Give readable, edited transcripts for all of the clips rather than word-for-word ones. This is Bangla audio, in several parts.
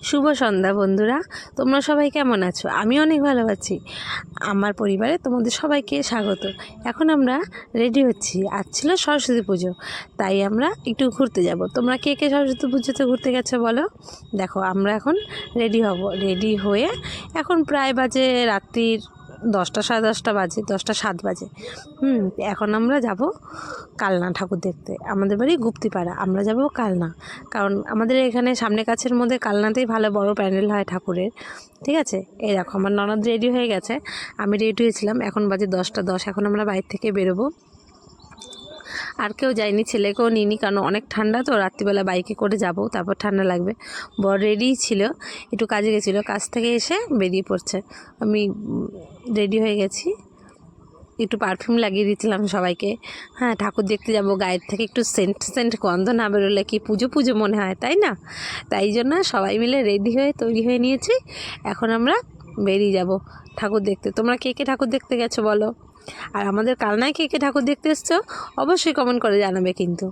শুভ সন্ধ্যা বন্ধুরা, তোমরা সবাই কেমন আছো? আমি অনেক ভালো আছি। আমার পরিবারে তোমাদের সবাইকে স্বাগত। এখন আমরা রেডি হচ্ছি, আজ ছিল সরস্বতী পুজো, তাই আমরা একটু ঘুরতে যাব। তোমরা কে কে সরস্বতী পুজোতে ঘুরতে গেছো বলো? দেখো আমরা এখন রেডি হব, রেডি হয়ে এখন প্রায় বাজে রাত্রির 10টা সাড়ে 10টা বাজে, 10টা 7 বাজে। এখন আমরা যাব কালনা ঠাকুর দেখতে। আমাদের বাড়ি গুপ্তিপাড়া, আমরা যাব কালনা, কারণ আমাদের এখানে সামনে কাছের মধ্যে কালনাতেই ভালো বড় প্যান্ডেল হয় ঠাকুরের। ঠিক আছে, এই দেখো আমার ননদ রেডি হয়ে গেছে, আমি রেডি হয়েছিলাম। এখন বাজে 10টা 10, এখন আমরা বাইরে থেকে বেরোবো। আর কেউ যায়নি, ছেলেকেও নিইনি, কারণ অনেক ঠান্ডা তো, রাত্রিবেলা বাইকে করে যাব, তারপর ঠান্ডা লাগবে। বর রেডিই ছিল, একটু কাজে গেছিলো, কাজ থেকে এসে বেরিয়ে পড়ছে। আমি রেডি হয়ে গেছি, একটু পারফিউম লাগিয়ে দিয়েছিলাম সবাইকে। হ্যাঁ, ঠাকুর দেখতে যাব, গায়ের থেকে একটু সেন্ট সেন্ট গন্ধ না বেরোলে কি পুজো পুজো মনে হয়, তাই না? তাই জন্য সবাই মিলে রেডি হয়ে তৈরি হয়ে নিয়েছি। এখন আমরা বেরিয়ে যাব ঠাকুর দেখতে। তোমরা কে কে ঠাকুর দেখতে গেছো বলো? আর আমাদের কালনায় কে কে ঠাকুর দেখতে এসছো অবশ্যই কমেন্ট করে জানাবে কিন্তু।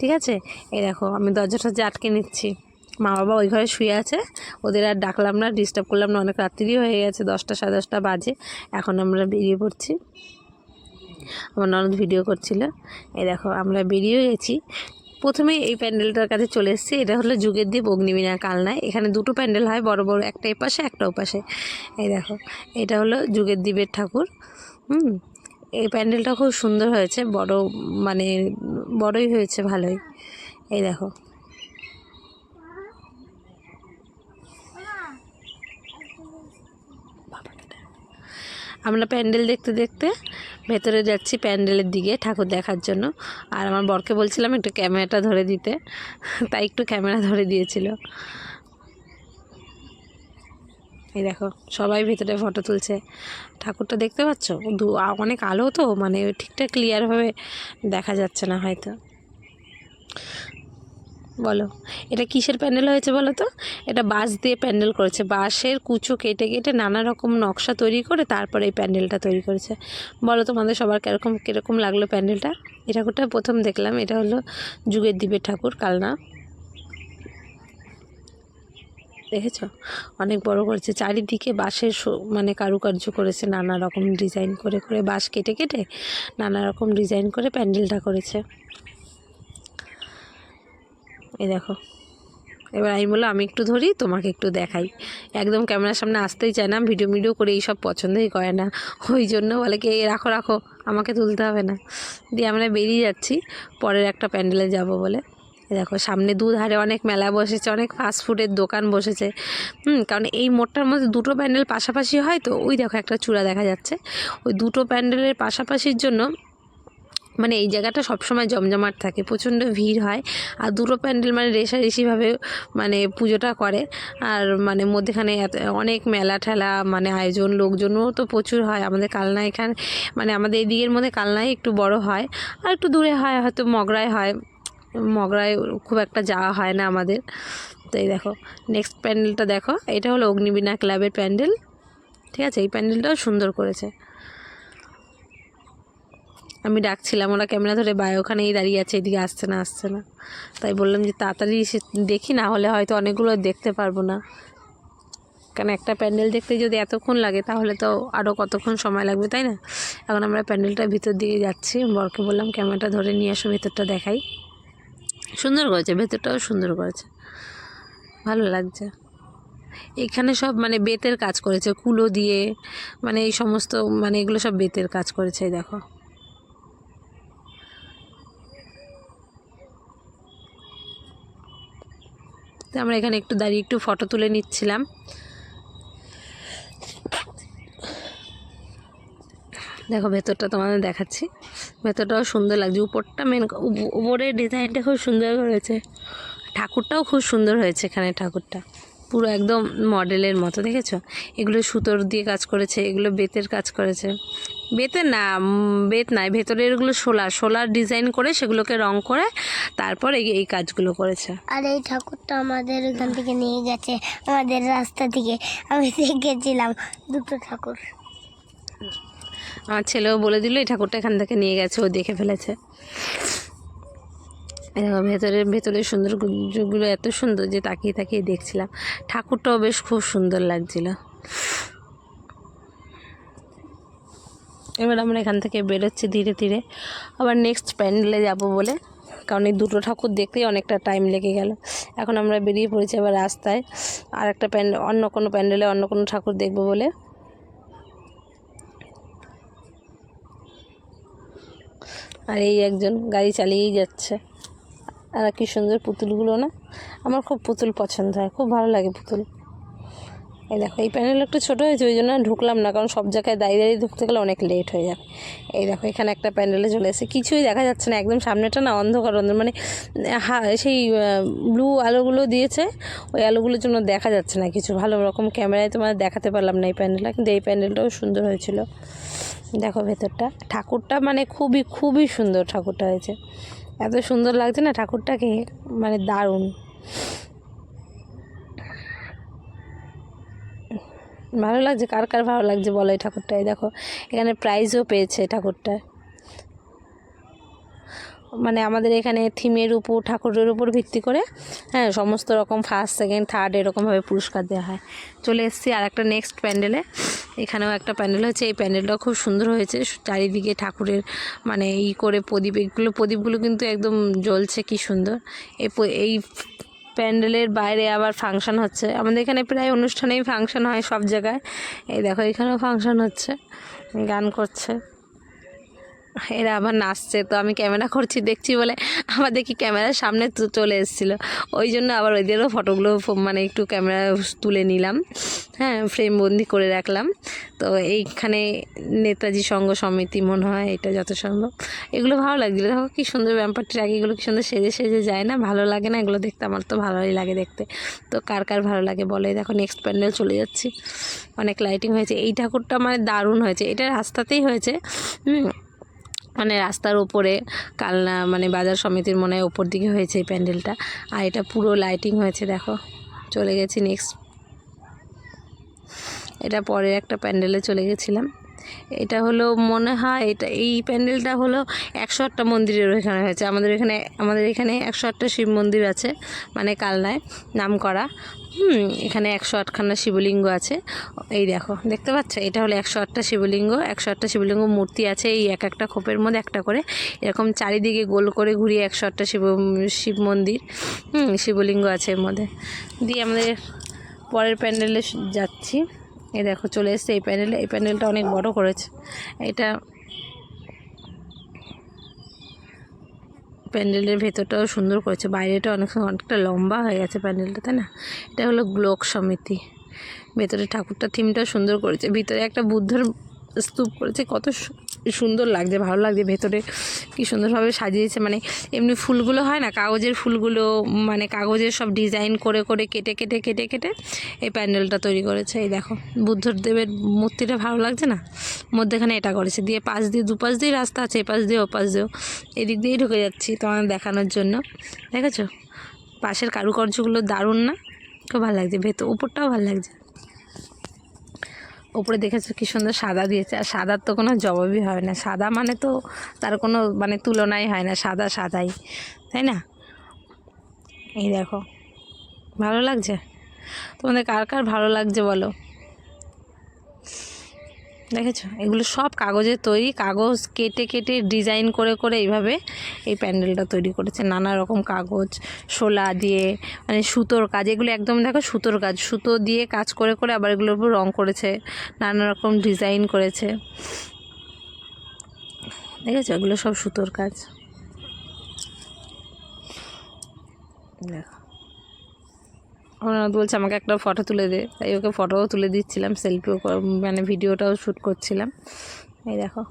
ঠিক আছে, এই দেখো আমি দরজাটা আটকে নিচ্ছি। মা বাবা ওই ঘরে শুয়ে আছে, ওদের আর ডাকলাম না, ডিস্টার্ব করলাম না, অনেক রাত্রিও হয়ে গেছে, 10টা সাড়ে 10টা বাজে। এখন আমরা বেরিয়ে পড়ছি। আমার ননদ ভিডিও করছিল। এই দেখো আমরা বেরিয়ে গেছি। প্রথমে এই প্যান্ডেলটার কাছে চলে এসেছি। এটা হলো যুগের দ্বীপ অগ্নিবীণা কালনায়। এখানে দুটো প্যান্ডেল হয়, বড় বড়, একটা এপাশে একটা ওপাশে। এই দেখো এটা হলো যুগের দ্বীপের ঠাকুর। এই প্যান্ডেলটা খুব সুন্দর হয়েছে, বড়, মানে বড়ই হয়েছে ভালোই। এই দেখো আমরা প্যান্ডেল দেখতে দেখতে ভেতরে যাচ্ছি প্যান্ডেলের দিকে ঠাকুর দেখার জন্য। আর আমার বরকে বলছিলাম একটু ক্যামেরাটা ধরে দিতে, তাই একটু ক্যামেরা ধরে দিয়েছিল। এই দেখো সবাই ভেতরে ফটো তুলছে। ঠাকুরটা দেখতে পাচ্ছ, অনেক আলো তো, মানে ঠিকঠাক ক্লিয়ারভাবে দেখা যাচ্ছে না হয়তো। বলো এটা কিসের প্যান্ডেল হয়েছে বলো তো? এটা বাঁশ দিয়ে প্যান্ডেল করেছে, বাঁশের কুচো কেটে কেটে নানা রকম নকশা তৈরি করে তারপরে এই প্যান্ডেলটা তৈরি করেছে। বলো তোমাদের সবার কীরকম লাগলো প্যান্ডেলটা? এই ঠাকুরটা প্রথম দেখলাম। এটা হলো যুগের দ্বীপের ঠাকুর কালনা। দেখেছো অনেক বড় করেছে, চারিদিকে বাঁশের মানে কারুকার্য করেছে, নানা রকম ডিজাইন করে করে, বাঁশ কেটে কেটে নানা রকম ডিজাইন করে প্যান্ডেলটা করেছে। এই দেখো এবার আমি বললাম আমি একটু ধরি, তোমাকে একটু দেখাই। একদম ক্যামেরার সামনে আসতেই চায় না, ভিডিও করে এইসব পছন্দই করে না, ওই জন্য বলে কি রাখো রাখো, আমাকে তুলতে হবে না। দিয়ে আমরা বেরিয়ে যাচ্ছি পরের একটা প্যান্ডেলে যাব বলে। দেখো সামনে দুধারে অনেক মেলা বসেছে, অনেক ফাস্টফুডের দোকান বসেছে। কারণ এই মোড়টার মধ্যে দুটো প্যান্ডেল পাশাপাশি হয় তো, ওই দেখো একটা চূড়া দেখা যাচ্ছে। ওই দুটো প্যান্ডেলের পাশাপাশির জন্য মানে এই জায়গাটা সবসময় জমজমাট থাকে, প্রচণ্ড ভিড় হয়। আর দুটো প্যান্ডেল মানে রেষারেষিভাবে মানে পুজোটা করে। আর মানে মধ্যেখানে অনেক মেলা ঠেলা, মানে আয়োজন, লোকজনও তো প্রচুর হয়। আমাদের কালনা এখানে মানে আমাদের এই দিকের মধ্যে কালনায় একটু বড় হয়, আর একটু দূরে হয় হয়তো মগরায় হয়। মগরায় খুব একটা যাওয়া হয় না আমাদের। তো এই দেখো নেক্সট প্যান্ডেলটা দেখো, এটা হলো অগ্নিবীণা ক্লাবের প্যান্ডেল। ঠিক আছে, এই প্যান্ডেলটাও সুন্দর করেছে। আমি ডাকছিলাম, ওরা ক্যামেরা ধরে ওখানেই দাঁড়িয়ে আছে, এদিকে আসছে না। তাই বললাম যে তাড়াতাড়ি এসে দেখি, না হলে হয়তো অনেকগুলো দেখতে পারবো না। কারণ একটা প্যান্ডেল দেখতে যদি এতক্ষণ লাগে তাহলে তো আরও কতক্ষণ সময় লাগবে, তাই না? এখন আমরা প্যান্ডেলটার ভিতর দিকে যাচ্ছি। বরকে বললাম ক্যামেরাটা ধরে নিয়ে আসো, ভেতরটা দেখাই। সুন্দর করেছে, ভেতরটাও সুন্দর করেছে, ভালো লাগছে। এখানে সব মানে বেতের কাজ করেছে, কুলো দিয়ে, মানে এই সমস্ত, মানে এগুলো সব বেতের কাজ করেছে। দেখো তো আমরা এখানে একটু দাঁড়িয়ে একটু ফটো তুলে নিচ্ছিলাম। দেখো ভেতরটা তোমাদের দেখাচ্ছি, ভেতরটাও সুন্দর লাগছে। উপরটা উপরের ডিজাইনটা খুব সুন্দর করেছে, ঠাকুরটাও খুব সুন্দর হয়েছে। এখানে ঠাকুরটা পুরো একদম মডেলের মতো, দেখেছো? এগুলো সুতোর দিয়ে কাজ করেছে, এগুলো বেতের কাজ করেছে। বেতের না, বেত নয়, ভেতরে এগুলো সোলার ডিজাইন করে সেগুলোকে রং করে তারপর এই কাজগুলো করেছে। আর এই ঠাকুরটা আমাদের ওখান থেকে নিয়ে গেছে, আমাদের রাস্তা থেকে আমি দেখেছিলাম দুটো ঠাকুর। আমার ছেলেও বলে দিল এই ঠাকুরটা এখান থেকে নিয়ে গেছে, ও দেখে ফেলেছে। এই দেখো ভেতরে সৌন্দর্যগুলো এত সুন্দর যে তাকিয়ে তাকিয়ে দেখছিলাম। ঠাকুরটাও বেশ খুব সুন্দর লাগছিল। এবার আমরা এখান থেকে বেরোচ্ছি ধীরে ধীরে, আবার নেক্সট প্যান্ডেলে যাব বলে, কারণ এই দুটো ঠাকুর দেখতেই অনেকটা টাইম লেগে গেল। এখন আমরা বেরিয়ে পড়েছি আবার রাস্তায় আর একটা অন্য কোনো প্যান্ডেলে অন্য কোনো ঠাকুর দেখব বলে। আর এই একজন গাড়ি চালিয়েই যাচ্ছে। আর কি সুন্দর পুতুলগুলো না, আমার খুব পুতুল পছন্দ হয়, খুব ভালো লাগে পুতুল। এই দেখো এই প্যান্ডেল একটু ছোটো হয়েছে, ওই জন্য ঢুকলাম না, কারণ সব জায়গায় দাঁড়িয়ে দাঁড়িয়ে ঢুকতে গেলে অনেক লেট হয়ে যাবে। এই দেখো এখানে একটা প্যান্ডেলে চলে এসেছে, কিছুই দেখা যাচ্ছে না, একদম সামনেটা না অন্ধকার মানে সেই ব্লু আলোগুলো দিয়েছে, ওই আলোগুলোর জন্য দেখা যাচ্ছে না কিছু, ভালো রকম ক্যামেরায় তোমার দেখাতে পারলাম না এই প্যান্ডেলটা, কিন্তু এই প্যান্ডেলটাও সুন্দর হয়েছিল। দেখো ভেতরটা, ঠাকুরটা মানে খুবই খুবই সুন্দর ঠাকুরটা হয়েছে, এত সুন্দর লাগছে না ঠাকুরটাকে, মানে দারুণ ভালো লাগছে। কার কার ভালো লাগছে বলো এই ঠাকুরটাই। দেখো এখানে প্রাইজও পেয়েছে ঠাকুরটা, মানে আমাদের এখানে থিমের উপর ঠাকুরের উপর ভিত্তি করে হ্যাঁ সমস্ত রকম ফার্স্ট সেকেন্ড থার্ড এরকমভাবে পুরস্কার দেওয়া হয়। চলে এসেছি আর একটা নেক্সট প্যান্ডেলে, এখানেও একটা প্যান্ডেল হয়েছে, এই প্যান্ডেলটাও খুব সুন্দর হয়েছে, চারিদিকে ঠাকুরের মানে করে প্রদীপগুলো কিন্তু একদম জ্বলছে, কি সুন্দর। এই প্যান্ডেলের বাইরে আবার ফাংশন হচ্ছে, আমাদের এখানে প্রায় অনুষ্ঠানেই ফাংশন হয় সব জায়গায়। এই দেখো এখানেও ফাংশন হচ্ছে, গান করছে, এরা আবার নাচছে, তো আমি ক্যামেরা করছি দেখছি বলে আবার দেখি ক্যামেরার সামনে চলে এসেছিলো, ওই জন্য আবার ওইদেরও ফটোগুলো মানে একটু ক্যামেরা তুলে নিলাম, হ্যাঁ ফ্রেম বন্দি করে রাখলাম। তো এইখানে নেতাজি সংঘ সমিতি মনে হয় এটা যত সম্ভব, এগুলো ভালো লাগছিলো। দেখো কি সুন্দর ব্যাপারটি রাখি, এগুলো কি সুন্দর সেজে সেজে যায় না, ভালো লাগে না এগুলো দেখতে, আমার তো ভালোই লাগে দেখতে। তো কার কার ভালো লাগে বলে। দেখো নেক্সট প্যান্ডেল চলে যাচ্ছি, অনেক লাইটিং হয়েছে, এই ঠাকুরটা মানে দারুণ হয়েছে, এটা রাস্তাতেই হয়েছে, মানে রাস্তার ওপরে কালনা মানে বাজার সমিতির মনে হয় ওপর দিকে হয়েছে এই প্যান্ডেলটা, আর এটা পুরো লাইটিং হয়েছে। দেখো চলে গেছি নেক্সট, এটা পরের একটা প্যান্ডেলে চলে গেছিলাম, এটা হলো মনে হয় এই প্যান্ডেলটা হলো 108টা মন্দিরের এখানে হয়েছে, আমাদের এখানে 108টা শিব মন্দির আছে, মানে কালনায় নাম করা। এখানে 108খানা শিবলিঙ্গ আছে, এই দেখো দেখতে পাচ্ছ, এটা হলো 108টা শিবলিঙ্গ, 108টা শিবলিঙ্গ মূর্তি আছে, এই এক একটা খোপের মধ্যে একটা করে এরকম চারিদিকে গোল করে ঘুরিয়ে 108টা শিব মন্দির শিবলিঙ্গ আছে এর মধ্যে দিয়ে। আমাদের পরের প্যান্ডেলে যাচ্ছি, এই দেখো চলে এসছে এই প্যান্ডেলটা অনেক বড় করেছে, এটা প্যান্ডেলের ভেতরটাও সুন্দর করেছে, বাইরেটা অনেকটা লম্বা হয়ে গেছে প্যান্ডেলটা, তাই না। এটা হলো গ্লোক সমিতি, ভেতরে ঠাকুরটা থিমটাও সুন্দর করেছে, ভিতরে একটা বুদ্ধর স্তূপ করেছে, কত সুন্দর লাগছে, ভালো লাগছে, ভেতরে কি সুন্দরভাবে সাজিয়েছে, মানে এমনি ফুলগুলো হয় না কাগজের ফুলগুলো, মানে কাগজের সব ডিজাইন করে করে কেটে কেটে কেটে কেটে এই প্যান্ডেলটা তৈরি করেছে। এই দেখো বুদ্ধদেবের মূর্তিটা ভালো লাগছে না, মধ্যেখানে এটা করেছে, দিয়ে দুপাশ দিয়ে রাস্তা আছে, এপাশ দিয়ে ওপাশ দিয়েও, এদিক দিয়েই ঢুকে যাচ্ছি তোমাদের দেখানোর জন্য। দেখেছো পাশের কারুকার্যগুলো দারুণ না, খুব ভালো লাগছে, উপরটাও ভালো লাগছে, উপরে দেখেছো কি সুন্দর সাদা দিয়েছে, আর সাদার তো কোনো জবাবই হয় না, সাদা মানে তো তার কোনো মানে তুলনাই হয় না, সাদা সাদাই, তাই না। এই দেখো ভালো লাগছে, তোমাদের কার কার ভালো লাগছে বলো। দেখেছো এগুলো সব কাগজের তৈরি, কাগজ কেটে কেটে ডিজাইন করে করে এইভাবে এই প্যান্ডেলটা তৈরি করেছে, নানা রকম কাগজ শোলা দিয়ে, মানে সুতোর কাজ, এগুলো একদম দেখো সুতোর কাজ, সুতো দিয়ে কাজ করে করে আবার এগুলোর উপর রং করেছে, নানা রকম ডিজাইন করেছে, দেখেছো এগুলো সব সুতোর কাজ। দেখো ওনারা বলছে আমাকে একটা ফটো তুলে দে, তাই ওকে ফটোও তুলে দিচ্ছিলাম, সেলফিও মানে ভিডিওটাও শ্যুট করছিলাম। এই দেখো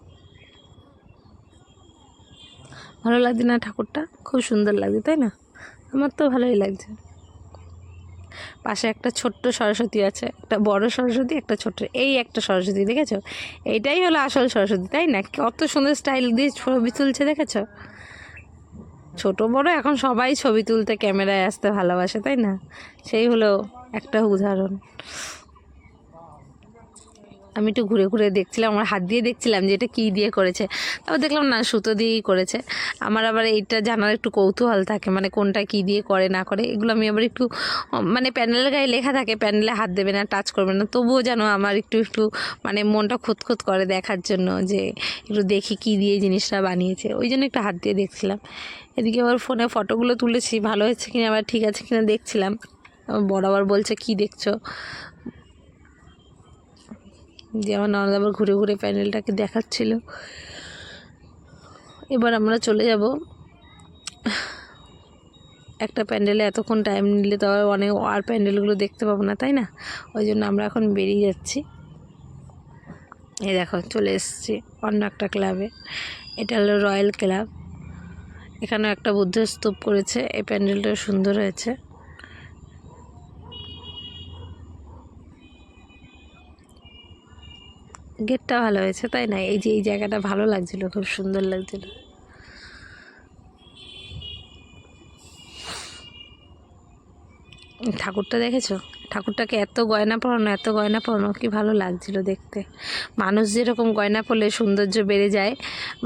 ভালো লাগছে না ঠাকুরটা, খুব সুন্দর লাগছে তাই না, আমার তো ভালোই লাগছে। পাশে একটা ছোট্ট সরস্বতী আছে, একটা বড় সরস্বতী একটা ছোট্ট, এই একটা সরস্বতী দেখেছো, এইটাই হলো আসল সরস্বতী তাই না, কত সুন্দর স্টাইল দিয়ে ছবি তুলছে দেখেছো। ছোট বড় এখন সবাই ছবি তুলতে ক্যামেরায় আসতে ভালোবাসে তাই না, সেই হলো একটা উদাহরণ। আমি একটু ঘুরে ঘুরে দেখছিলাম, আমার হাত দিয়ে দেখছিলাম যে এটা কী দিয়ে করেছে। তারপর দেখলাম না, সুতো দিয়েই করেছে। আমার আবার এইটা জানার একটু কৌতূহল থাকে, মানে কোনটা কী দিয়ে করে না করে, এগুলো আমি আবার একটু মানে প্যান্ডেলের গায়ে লেখা থাকে প্যান্ডেলে হাত দেবে না, টাচ করবে না, তবুও যেন আমার একটু একটু মানে মনটা খুঁতখুত করে দেখার জন্য, যে একটু দেখি কী দিয়ে জিনিসটা বানিয়েছে, ওই জন্য একটু হাত দিয়ে দেখছিলাম। এদিকে আবার ফোনে ফটোগুলো তুলেছি, ভালো হয়েছে কিনা আবার ঠিক আছে কিনা দেখছিলাম। আমার বড় আবার বলছে কী দেখছো, যে আমার ননদ আবার ঘুরে ঘুরে প্যান্ডেলটাকে দেখাচ্ছিল। এবার আমরা চলে যাব। একটা প্যান্ডেলে এতক্ষণ টাইম নিলে তো আর প্যান্ডেলগুলো দেখতে পাবো না, তাই না? ওই জন্য আমরা এখন বেরিয়ে যাচ্ছি। এই দেখো চলে এসেছি অন্য একটা ক্লাবে, এটা হলো রয়্যাল ক্লাব। এখানেও একটা বুদ্ধ স্তূপ করেছে, এই প্যান্ডেলটাও সুন্দর হয়েছে। গেটটা ভালো হয়েছে, তাই না? এই যে এই জায়গাটা ভালো লাগছিল, খুব সুন্দর লাগছিল। ঠাকুরটা দেখেছো? ঠাকুরটাকে এত গয়না পরানো কি ভালো লাগছিল দেখতে। মানুষ যেরকম গয়না পরলে সৌন্দর্য বেড়ে যায়,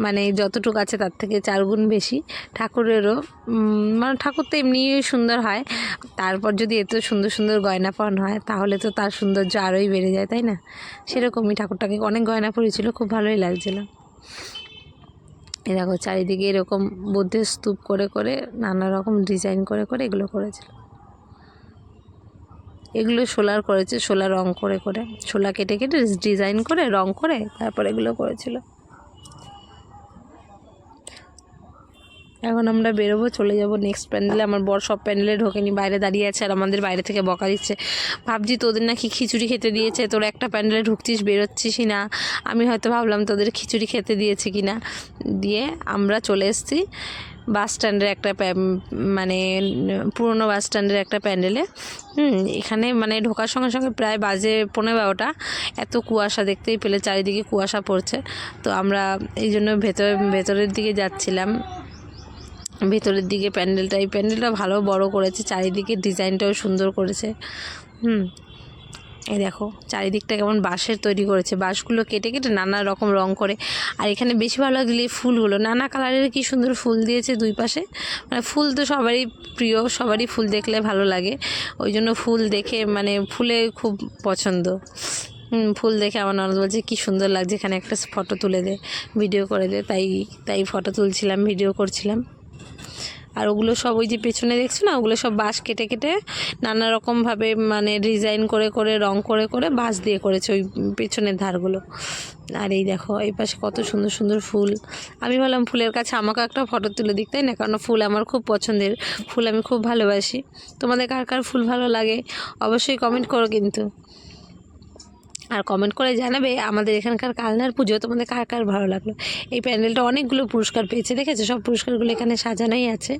মানে যতটুকু আছে তার থেকে 4 গুণ বেশি ঠাকুরেরও, মানে ঠাকুর তো এমনিই সুন্দর হয়, তারপর যদি এত সুন্দর সুন্দর গয়না পরানো হয় তাহলে তো তার সৌন্দর্য আরোই বেড়ে যায়, তাই না? সেরকমই ঠাকুরটাকে অনেক গয়না পরিয়েছিল, খুব ভালোই লাগছিল। এই দেখো চারিদিকে এরকম বুদ্ধের স্তূপ করে করে নানা রকম ডিজাইন করে করে এগুলো করেছিল। এগুলো শোলার করেছে, শোলা রং করে করে, শোলা কেটে কেটে ডিজাইন করে রং করে তারপর এগুলো করেছিল। এখন আমরা বেরোবো, চলে যাব নেক্সট প্যান্ডেলে। আমার বর সব প্যান্ডেলে ঢোকেনি, বাইরে দাঁড়িয়ে আছে আর আমাদের বাইরে থেকে বকা দিচ্ছে। ভাবছি তোদের নাকি খিচুড়ি খেতে দিয়েছে, তোরা একটা প্যান্ডেলে ঢুকছিস বেরোচ্ছিসই না। আমি হয়তো ভাবলাম তোদের খিচুড়ি খেতে দিয়েছে কি না। দিয়ে আমরা চলে এসেছি বাস স্ট্যান্ডের একটা মানে পুরনো বাস স্ট্যান্ডের একটা প্যান্ডেলে। এখানে মানে ঢোকার সঙ্গে সঙ্গে প্রায় বাজে 15-12টা, এত কুয়াশা দেখতেই পেলে, চারিদিকে কুয়াশা পড়ছে। তো আমরা এই জন্য ভেতরের দিকে যাচ্ছিলাম। ভেতরের দিকে এই প্যান্ডেলটা ভালো বড় করেছে, চারিদিকে ডিজাইনটাও সুন্দর করেছে। এই দেখো চারিদিকটা কেমন বাঁশের তৈরি করেছে, বাঁশগুলো কেটে কেটে নানা রকম রং করে। আর এখানে বেশি ভালো লাগলে এই ফুলগুলো, নানা কালারের কি সুন্দর ফুল দিয়েছে দুই পাশে। মানে ফুল তো সবারই প্রিয়, সবারই ফুল দেখলে ভালো লাগে, ওই জন্য ফুল দেখে মানে ফুলে খুব পছন্দ। ফুল দেখে আমার ননদ বলছে কী সুন্দর লাগছে, এখানে একটা ফটো তুলে দে, ভিডিও করে দে। তাই ফটো তুলছিলাম, ভিডিও করছিলাম। আর ওগুলো সব ওই যে পেছনে দেখছো না, ওগুলো সব বাঁশ কেটে কেটে নানা রকমভাবে মানে ডিজাইন করে করে রং করে করে বাঁশ দিয়ে করেছে ওই পেছনের ধারগুলো। আর এই দেখো এই পাশে কত সুন্দর সুন্দর ফুল। আমি ভাবলাম ফুলের কাছে আমাকে একটা ফটো তুলে দিক, তাই না? কারণ ফুল আমার খুব পছন্দের, ফুল আমি খুব ভালোবাসি। তোমাদের কার কার ফুল ভালো লাগে অবশ্যই কমেন্ট করো কিন্তু, আর কমেন্ট করে জানাবে আমাদের এখানকার কালনার পুজো তোমাদের কার কার ভালো লাগলো। এই প্যান্ডেলটা অনেকগুলো পুরস্কার পেয়েছে, দেখেছো? সব পুরস্কারগুলো এখানে সাজানোই আছে,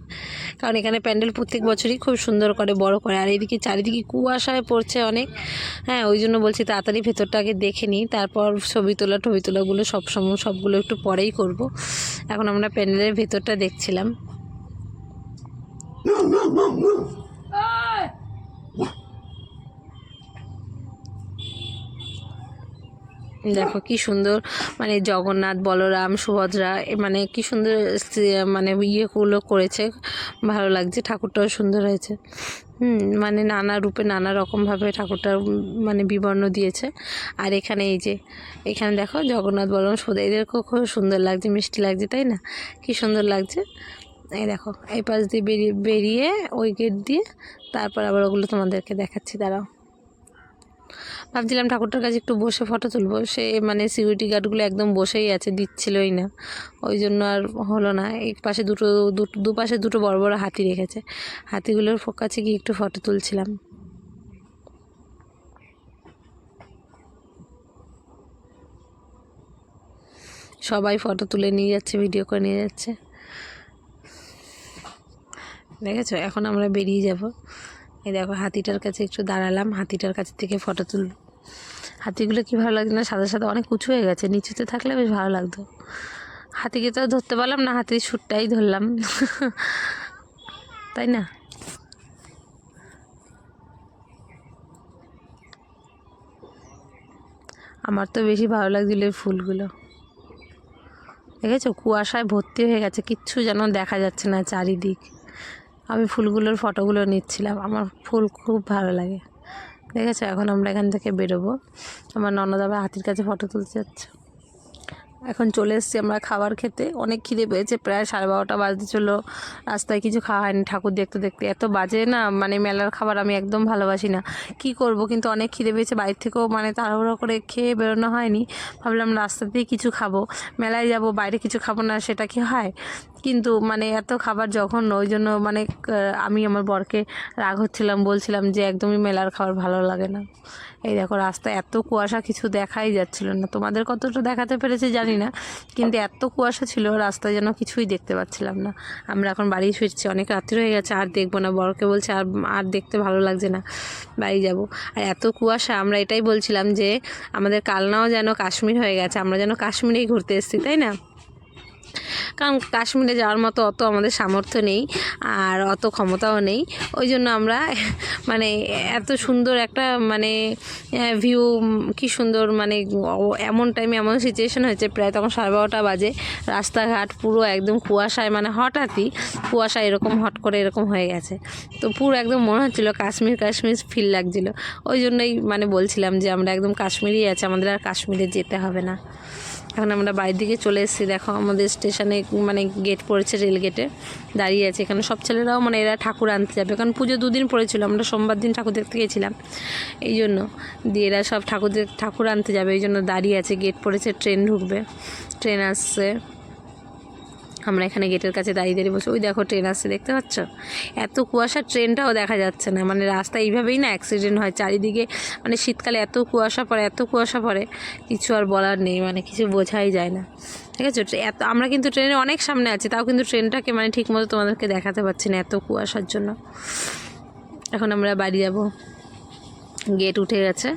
কারণ এখানে প্যান্ডেল প্রত্যেক বছরই খুব সুন্দর করে বড় করে। আর এদিকে চারিদিকে কুয়াশায় পড়ছে অনেক, হ্যাঁ ওই জন্য বলছি তাড়াতাড়ি ভেতরটাকে দেখে নিই, তারপর ছবি তোলাগুলো সবগুলো একটু পরেই করব। এখন আমরা প্যান্ডেলের ভেতরটা দেখছিলাম। দেখো কি সুন্দর, মানে জগন্নাথ, বলরাম, সুভদ্রা, মানে কি সুন্দর মানে ইয়েগুলো করেছে, ভালো লাগছে। ঠাকুরটাও সুন্দর হয়েছে। মানে নানা রূপে নানা রকমভাবে ঠাকুরটা মানে বিবর্ণ দিয়েছে। আর এখানে এই যে এখানে দেখো জগন্নাথ, বলরাম, সুভদ্রা, এদেরকেও খুব সুন্দর লাগছে, মিষ্টি লাগছে, তাই না? কি সুন্দর লাগছে। এই দেখো এই পাশ দিয়ে বেরিয়ে ওই গেট দিয়ে তারপর আবার ওগুলো তোমাদেরকে দেখাচ্ছি, দাঁড়াও। ভাবছিলাম ঠাকুরটার কাছে একটু বসে ফটো তুলবো, সে মানে সিকিউরিটি গার্ডগুলো একদম বসেই আছে, দিচ্ছিলই না, ওই জন্য আর হলো না। এই পাশে দুপাশে দুটো বড় বড় হাতি রেখেছে, হাতিগুলোর কাছে গিয়ে একটু ফটো তুলছিলাম। সবাই ফটো তুলে নিয়ে যাচ্ছে, ভিডিও করে নিয়ে যাচ্ছে, দেখেছো? এখন আমরা বেরিয়ে যাব। এই দেখো হাতিটার কাছে একটু দাঁড়ালাম, হাতিটার কাছ থেকে ফটো তুলব। হাতিগুলো কী ভালো লাগছে না, সাদা সাদা, অনেক উঁচু হয়ে গেছে, নিচুতে থাকলে বেশ ভালো লাগতো। হাতিকে তো ধরতে পারলাম না, হাতির সুরটাই ধরলাম, তাই না? আমার তো বেশি ভালো লাগছিল এই ফুলগুলো। দেখেছো কুয়াশায় ভর্তি হয়ে গেছে, কিচ্ছু যেন দেখা যাচ্ছে না চারিদিক। আমি ফুলগুলোর ফটোগুলো নিচ্ছিলাম, আমার ফুল খুব ভালো লাগে। দেখেছো এখন আমরা এখান থেকে বেরোবো। আমার ননদ আবার হাতির কাছে ফটো তুলতে যাচ্ছে। এখন চলে এসেছি আমরা খাবার খেতে। অনেক খিদে পেয়েছে, প্রায় 12:30 বাজতে চলো। রাস্তায় কিছু খাওয়া হয়নি, ঠাকুর দেখতে দেখতে এত বাজে না, মানে মেলার খাবার আমি একদম ভালোবাসি না। কি করব, কিন্তু অনেক খিদে পেয়েছে, বাইরে থেকেও মানে তাড়াহুড়ো করে খেয়ে বেরোনো হয়নি। ভাবলাম রাস্তাতেই কিছু খাবো, মেলায় যাব বাইরে কিছু খাবো না সেটা কি হয়? কিন্তু মানে এত খাবার যখন, ওই জন্য মানে আমি আমার বরকে রাগ হচ্ছিলাম, বলছিলাম যে একদমই মেলার খাবার ভালো লাগে না। এই দেখো রাস্তায় এত কুয়াশা, কিছু দেখাই যাচ্ছিল না। তোমাদের কতটা দেখাতে পেরেছি জানি না, কিন্তু এত কুয়াশা ছিল রাস্তায় যেন কিছুই দেখতে পাচ্ছিলাম না। আমরা এখন বাড়ি ফিরছি, অনেক রাত্রি হয়ে গেছে, আর দেখবো না। বরকে বলছে আর আর দেখতে ভালো লাগছে না, বাড়ি যাব। আর এত কুয়াশা, আমরা এটাই বলছিলাম যে আমাদের কালনাও যেন কাশ্মীর হয়ে গেছে, আমরা যেন কাশ্মীরেই ঘুরতে এসেছি, তাই না? কারণ কাশ্মীরে যাওয়ার মতো অত আমাদের সামর্থ্য নেই আর অত ক্ষমতাও নেই। ওই জন্য আমরা মানে এত সুন্দর একটা মানে ভিউ, কি সুন্দর, মানে এমন টাইমে এমন সিচুয়েশন হয়েছে, প্রায় তখন 12:30 বাজে। রাস্তাঘাট পুরো একদম কুয়াশায়, মানে হঠাৎই কুয়াশা এরকম হট করে এরকম হয়ে গেছে। তো পুরো একদম মনে হচ্ছিলো কাশ্মীর কাশ্মীর ফিল লাগছিলো। ওই জন্যই মানে বলছিলাম যে আমরা একদম কাশ্মীরেই আছি, আমাদের আর কাশ্মীরে যেতে হবে না। এখন আমরা বাড়ির দিকে চলে এসেছি। দেখো আমাদের স্টেশনে মানে গেট পড়েছে, রেল গেটে দাঁড়িয়ে আছে। এখানে সব ছেলেরাও মানে এরা ঠাকুর আনতে যাবে, কারণ পুজো 2 দিন পড়েছিল, আমরা সোমবার দিন ঠাকুর দেখতে গেছিলাম, এই জন্য দিয়ে এরা সব ঠাকুর আনতে যাবে, এই জন্য দাঁড়িয়ে আছে। গেট পড়েছে, ট্রেন ঢুকবে, ট্রেন আসছে। আমরা এখানে গেটের কাছে দাঁড়িয়ে দাঁড়িয়ে বসে, ওই দেখো ট্রেন আসছে, দেখতে পাচ্ছ? এত কুয়াশা, ট্রেনটাও দেখা যাচ্ছে না। মানে রাস্তা এইভাবেই না অ্যাক্সিডেন্ট হয় চারিদিকে, মানে শীতকালে এত কুয়াশা পড়ে, এত কুয়াশা পড়ে, কিছু আর বলার নেই, মানে কিছু বোঝাই যায় না। ঠিক আছে, আমরা কিন্তু ট্রেনের অনেক সামনে আছি, তাও কিন্তু ট্রেনটাকে মানে ঠিকমতো তোমাদেরকে দেখাতে পারছি না এত কুয়াশার জন্য। এখন আমরা বাড়ি যাব, গেট উঠে গেছে,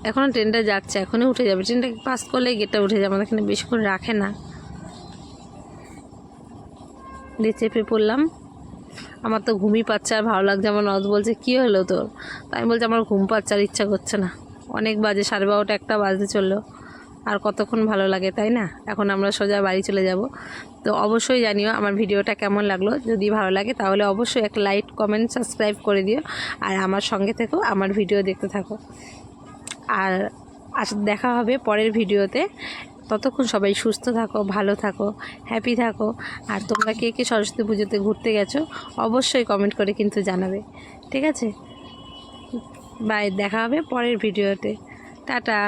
এখনও ট্রেনটা যাচ্ছে, এখনই উঠে যাবে। ট্রেনটা পাস করলে গেটটা উঠে যাবে, আমাদের এখানে বেশিক্ষণ রাখে না। দিয়ে চেপে পড়লাম। আমার তো ঘুমই পাচ্ছে আর ভালো লাগছে। আমার ননদ বলছে কী হলো তোর? তাই আমি বলছি আমার ঘুম পাচ্ছে আর ইচ্ছা করছে না। অনেক বাজে, 12:30 1টা বাজতে চললো, আর কতক্ষণ ভালো লাগে, তাই না? এখন আমরা সোজা বাড়ি চলে যাব। তো অবশ্যই জানিও আমার ভিডিওটা কেমন লাগলো। যদি ভালো লাগে তাহলে অবশ্যই একটা লাইক, কমেন্ট, সাবস্ক্রাইব করে দিও, আর আমার সঙ্গে থেকো, আমার ভিডিও দেখতে থাকো। আর দেখা হবে পরের ভিডিওতে। ততক্ষণ সবাই সুস্থ থাকো, ভালো থাকো, হ্যাপি থাকো। আর তোমরা কে কে সরস্বতী পুজোতে ঘুরতে গেছো অবশ্যই কমেন্ট করে কিন্তু জানাবে, ঠিক আছে? বাই, দেখা হবে পরের ভিডিওতে। টাটা।